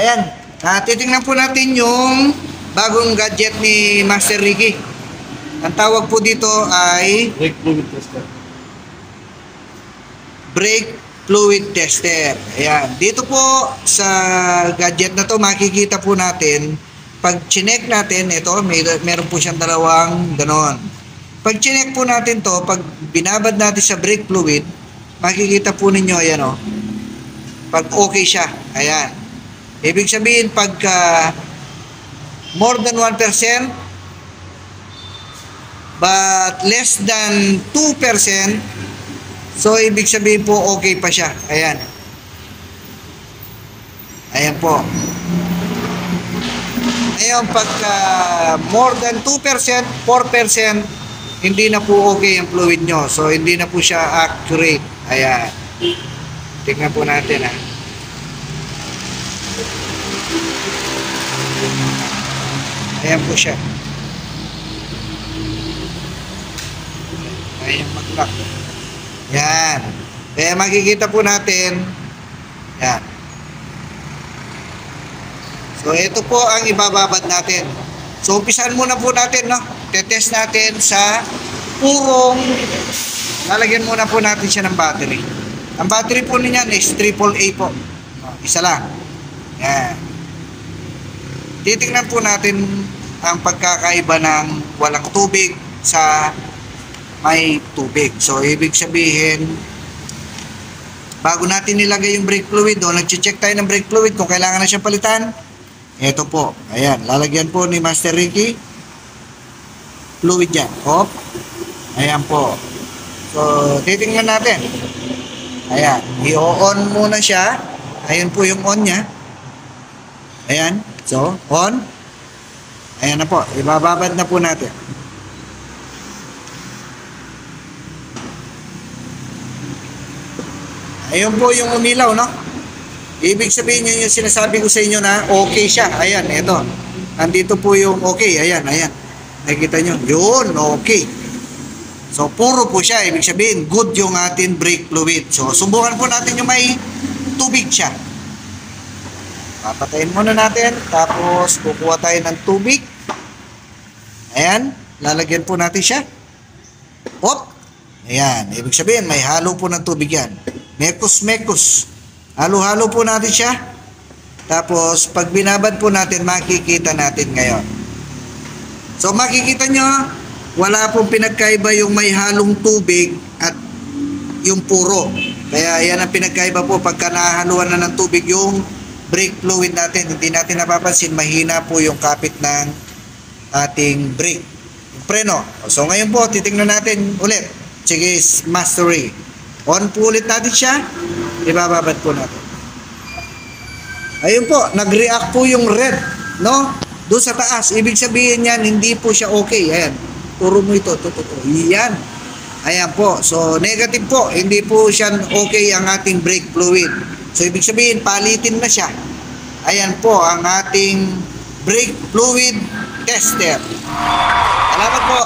Ayan. Titingnan po natin yung bagong gadget ni Master Ricky. Ang tawag po dito ay Brake fluid tester. Brake fluid tester. Ayan. Dito po sa gadget na to makikita po natin, pag chinek natin, ito, meron po siyang dalawang ganon. Pag chinek po natin to, pag binabad natin sa brake fluid, makikita po ninyo, ayan o, pag okay siya, ayan. Ibig sabihin, pagka more than 1%, but less than 2%, so ibig sabihin po, okay pa siya, ayan. Ayan po. Ngayon, pagka more than 2%, 4%, hindi na po okay ang fluid nyo. So, hindi na po siya accurate. Ayan. Tingnan po natin, ha. Ayan po siya. Ayan mag-lock. Yan. Kaya makikita po natin. Yan. So, ito po ang ibababad natin. So, umpisahan muna po natin, no? Tetest natin sa purong, lalagyan muna po natin siya ng battery. Ang battery po niyan is AAA po. Isa lang. Yan. Titingnan po natin ang pagkakaiba ng walang tubig sa may tubig. So, ibig sabihin, bago natin nilagay yung brake fluid, nag-check tayo ng brake fluid kung kailangan na siyang palitan. Ito po. Ayan. Lalagyan po ni Master Ricky fluid yan. Hop. Ayan po. So, titingnan natin. Ayan. I-on muna siya. Ayan po yung on niya. Ayan. So, on. Ayan na po. Ibababad na po natin. Ayun po yung umilaw, no? Ibig sabihin nyo yung sinasabi ko sa inyo na okay siya. Ayan, ito. Nandito po yung okay. Ayan, ayan. Nakikita nyo. Yun, okay. So, puro po siya. Ibig sabihin, good yung ating brake fluid. So, subukan po natin yung may tubig siya. Papatayin muna natin. Tapos, kukuha tayo ng tubig. Ayan. Lalagyan po natin siya. Hop. Ayan. Ibig sabihin, may halo po ng tubig yan. Mekos-mekos. Halo-halo po natin siya. Tapos, pag binabad po natin, makikita natin ngayon. So, makikita nyo, wala pong pinagkaiba yung may halong tubig at yung puro. Kaya, yan ang pinagkaiba po. Pagka nahaluan na ng tubig yung brake fluid natin, hindi natin napapansin, mahina po yung kapit ng ating brake. Yung preno. So, ngayon po, titingnan natin ulit. Sige, mastery. On po ulit natin siya. Ibababad po natin. Ayun po, nag-react po yung red, no? Doon sa taas. Ibig sabihin yan, hindi po siya okay. Ayan. Turo mo ito. Yan. Ayan po. So, negative po. Hindi po siya okay ang ating brake fluid. So, ibig sabihin, palitin na siya. Ayan po ang ating brake fluid tester. Salamat po.